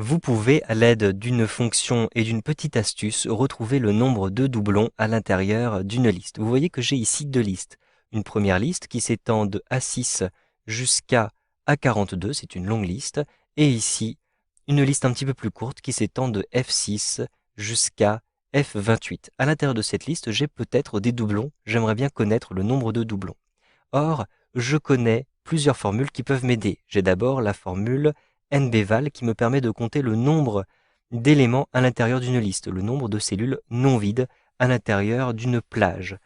Vous pouvez, à l'aide d'une fonction et d'une petite astuce, retrouver le nombre de doublons à l'intérieur d'une liste. Vous voyez que j'ai ici deux listes. Une première liste qui s'étend de A6 jusqu'à A42, c'est une longue liste. Et ici, une liste un petit peu plus courte qui s'étend de F6 jusqu'à F28. À l'intérieur de cette liste, j'ai peut-être des doublons. J'aimerais bien connaître le nombre de doublons. Or, je connais plusieurs formules qui peuvent m'aider. J'ai d'abord la formule NBval qui me permet de compter le nombre d'éléments à l'intérieur d'une liste, le nombre de cellules non vides à l'intérieur d'une plage.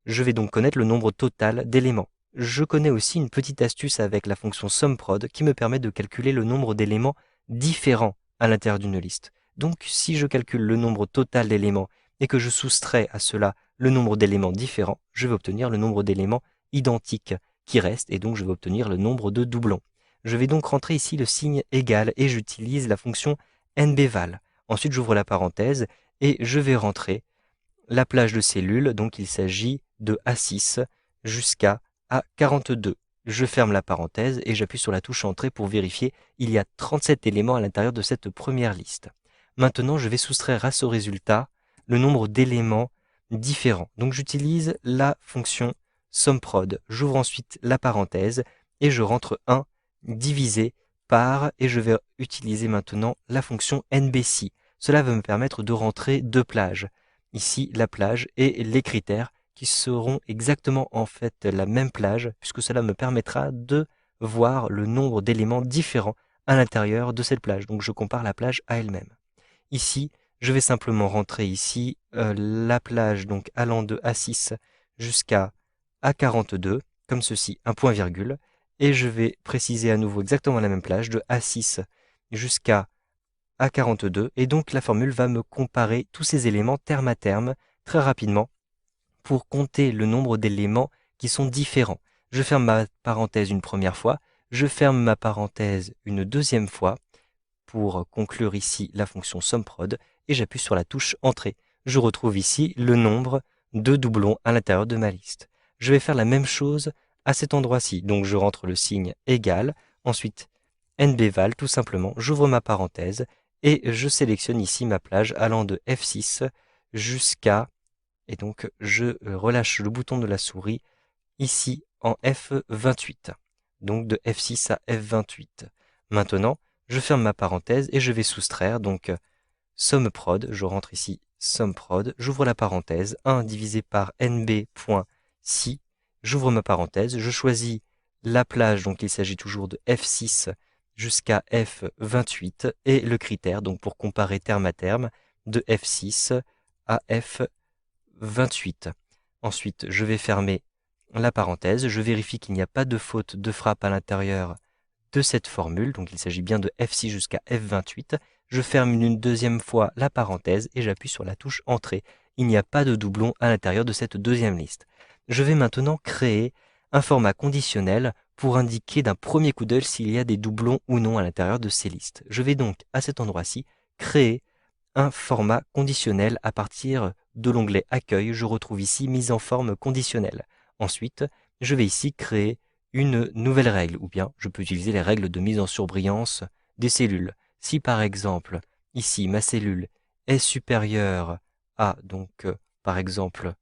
Je vais donc connaître le nombre total d'éléments. Je connais aussi une petite astuce avec la fonction SUMPROD qui me permet de calculer le nombre d'éléments différents à l'intérieur d'une liste. Donc si je calcule le nombre total d'éléments et que je soustrais à cela le nombre d'éléments différents, je vais obtenir le nombre d'éléments identiques qui restent et donc je vais obtenir le nombre de doublons. Je vais donc rentrer ici le signe égal et j'utilise la fonction NBval. Ensuite j'ouvre la parenthèse et je vais rentrer la plage de cellules, donc il s'agit de A6 jusqu'à A42. Je ferme la parenthèse et j'appuie sur la touche Entrée pour vérifier. Il y a 37 éléments à l'intérieur de cette première liste. Maintenant, je vais soustraire à ce résultat le nombre d'éléments différents. Donc j'utilise la fonction SUMPROD. J'ouvre ensuite la parenthèse et je rentre 1 divisé par, et je vais utiliser maintenant la fonction NBC. Cela va me permettre de rentrer deux plages. Ici, la plage et les critères qui seront exactement en fait la même plage, puisque cela me permettra de voir le nombre d'éléments différents à l'intérieur de cette plage. Donc je compare la plage à elle-même. Ici, je vais simplement rentrer ici la plage donc allant de A6 jusqu'à A42, comme ceci, un point virgule, et je vais préciser à nouveau exactement la même plage de A6 jusqu'à A42, et donc la formule va me comparer tous ces éléments terme à terme très rapidement pour compter le nombre d'éléments qui sont différents. Je ferme ma parenthèse une première fois, je ferme ma parenthèse une deuxième fois pour conclure ici la fonction SUMPROD et j'appuie sur la touche Entrée. Je retrouve ici le nombre de doublons à l'intérieur de ma liste. Je vais faire la même chose à cet endroit-ci, donc je rentre le signe égal, ensuite NBval tout simplement, j'ouvre ma parenthèse et je sélectionne ici ma plage allant de F6 jusqu'à, et donc je relâche le bouton de la souris ici en F28, donc de F6 à F28. Maintenant, je ferme ma parenthèse et je vais soustraire, donc SUMPROD, je rentre ici SUMPROD, j'ouvre la parenthèse, 1 divisé par NB.si, j'ouvre ma parenthèse, je choisis la plage, donc il s'agit toujours de F6 jusqu'à F28, et le critère, donc pour comparer terme à terme, de F6 à F28. Ensuite, je vais fermer la parenthèse, je vérifie qu'il n'y a pas de faute de frappe à l'intérieur de cette formule, donc il s'agit bien de F6 jusqu'à F28. Je ferme une deuxième fois la parenthèse et j'appuie sur la touche Entrée. Il n'y a pas de doublon à l'intérieur de cette deuxième liste. Je vais maintenant créer un format conditionnel pour indiquer d'un premier coup d'œil s'il y a des doublons ou non à l'intérieur de ces listes. Je vais donc, à cet endroit-ci, créer un format conditionnel à partir de l'onglet Accueil. Je retrouve ici Mise en forme conditionnelle. Ensuite, je vais ici créer une nouvelle règle, ou bien je peux utiliser les règles de mise en surbrillance des cellules. Si par exemple, ici, ma cellule est supérieure à, donc par exemple,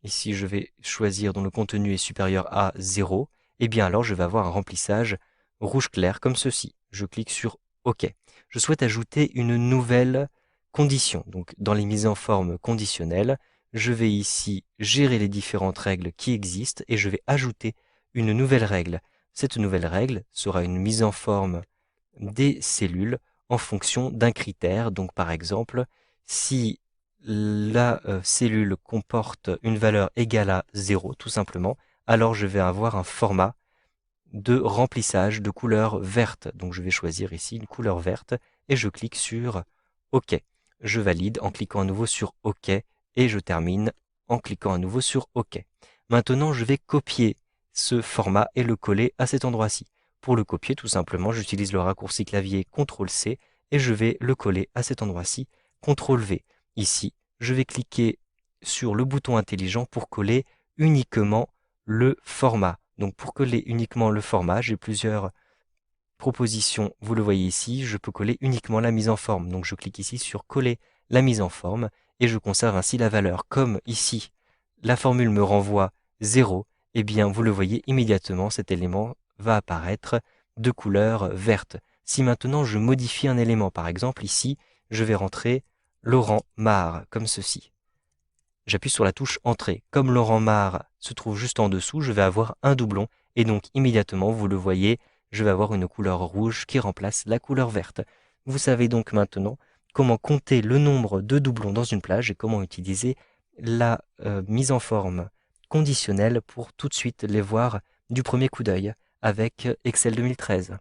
ici je vais choisir dont le contenu est supérieur à 0, et bien alors je vais avoir un remplissage rouge clair comme ceci. Je clique sur OK. Je souhaite ajouter une nouvelle condition. Donc dans les mises en forme conditionnelles, je vais ici gérer les différentes règles qui existent et je vais ajouter une nouvelle règle. Cette nouvelle règle sera une mise en forme des cellules en fonction d'un critère. Donc par exemple, si la cellule comporte une valeur égale à 0, tout simplement, alors je vais avoir un format de remplissage de couleur verte. Donc je vais choisir ici une couleur verte et je clique sur OK. Je valide en cliquant à nouveau sur OK et je termine en cliquant à nouveau sur OK. Maintenant, je vais copier ce format et le coller à cet endroit-ci. Pour le copier, tout simplement, j'utilise le raccourci clavier CTRL-C et je vais le coller à cet endroit-ci, CTRL-V. Ici, je vais cliquer sur le bouton intelligent pour coller uniquement le format. Donc pour coller uniquement le format, j'ai plusieurs proposition, vous le voyez ici, je peux coller uniquement la mise en forme. Donc je clique ici sur coller la mise en forme et je conserve ainsi la valeur. Comme ici, la formule me renvoie 0, eh bien vous le voyez immédiatement, cet élément va apparaître de couleur verte. Si maintenant je modifie un élément, par exemple ici, je vais rentrer Laurent Marre, comme ceci. J'appuie sur la touche Entrée. Comme Laurent Marre se trouve juste en dessous, je vais avoir un doublon et donc immédiatement, vous le voyez, je vais avoir une couleur rouge qui remplace la couleur verte. Vous savez donc maintenant comment compter le nombre de doublons dans une plage et comment utiliser la mise en forme conditionnelle pour tout de suite les voir du premier coup d'œil avec Excel 2013.